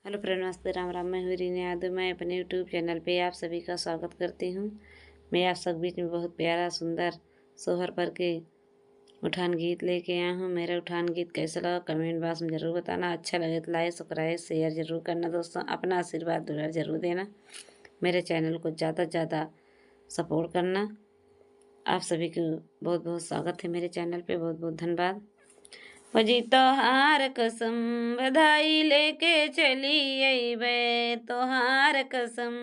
Hello friend, नमस्ते, राम राम। मैं हूँ रीना यादव। मैं अपने यूट्यूब चैनल पे आप सभी का स्वागत करती हूँ। मैं आप सब बीच में बहुत प्यारा सुंदर सोहर पर के उठान गीत लेके आया हूँ। मेरा उठान गीत कैसा लगा कमेंट बॉक्स में ज़रूर बताना। अच्छा लगे तो लाइक सब्सक्राइब शेयर ज़रूर करना दोस्तों। अपना आशीर्वाद दुलार ज़रूर देना। मेरे चैनल को ज़्यादा से ज़्यादा सपोर्ट करना। आप सभी को बहुत बहुत स्वागत है मेरे चैनल पे। बहुत बहुत धन्यवाद। जी तोहार कसम बधाई लेके चली अइबे, तोहार कसम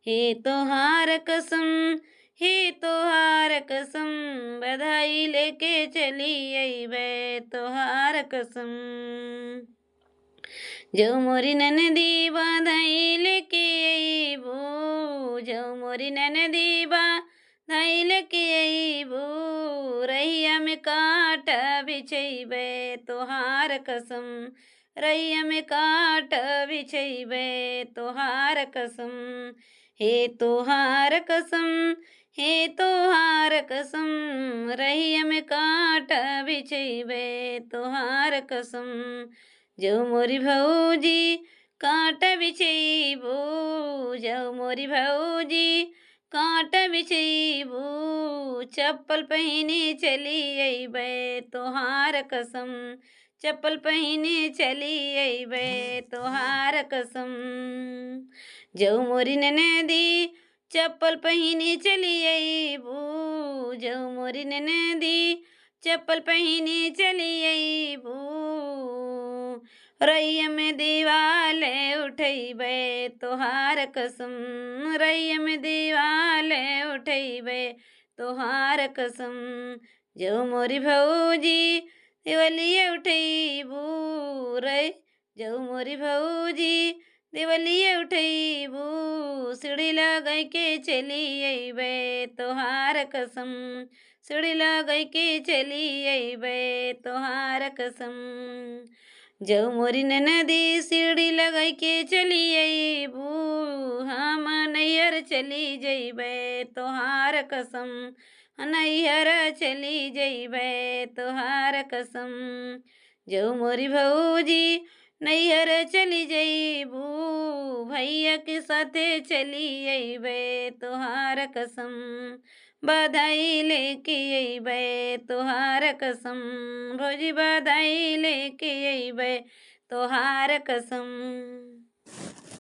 हे तोहार कसम हे तोहार कसम बधाई लेके चली अइबे, तोहार कसम। जो मोरी ननदी बधाई लेके अइबो, जो मोरी ननदी बधाई लेके अइबो, रहिया में काट बिछैबे, तोहार कसम। रहिया में काट बिछैबे, तोहार कसम। हे तोहार कसम हे तोहार कसम, रहिया में काट बिछैबे, तोहार कसम। जो मोरी भौजी कांट बिछैबो, जो मोरी भौजी कांट बिछैबो, चप्पल पहिने चली अइबे, तोहार कसम। चप्पल पहिने चली अइबे, तोहार कसम। जो मोरी ननदी चप्पल पहिने चली अइबो, जो मोरी ननदी चप्पल पहिने चली अइबो, रैया में दीवाल उठैबे, तोहार कसम। रैया में दीवाल उठैबे, तोहार कसम। जो मोरी भौजी दिवलिया उठैबू रे, जो मोरी भौजी दिवलिया उठैबू, सीढ़ी लगाई के चली अइबे, तोहार कसम। सीढ़ी लगाई के चली अइबे, तोहार कसम। जो मोरी ननदी सीढ़ी लगाई के चली अइबू, हम नैहर चली जइबे, तोहार कसम। नैहर चली जइबे, तोहार कसम। जो मोरी भौजी नैहर चली जइबू, भैया के साथे चली अइबे, तोहार कसम। बधाई लेके अइबे, तोहार कसम। भौजी बधाई लेके अइबे, तोहार कसम।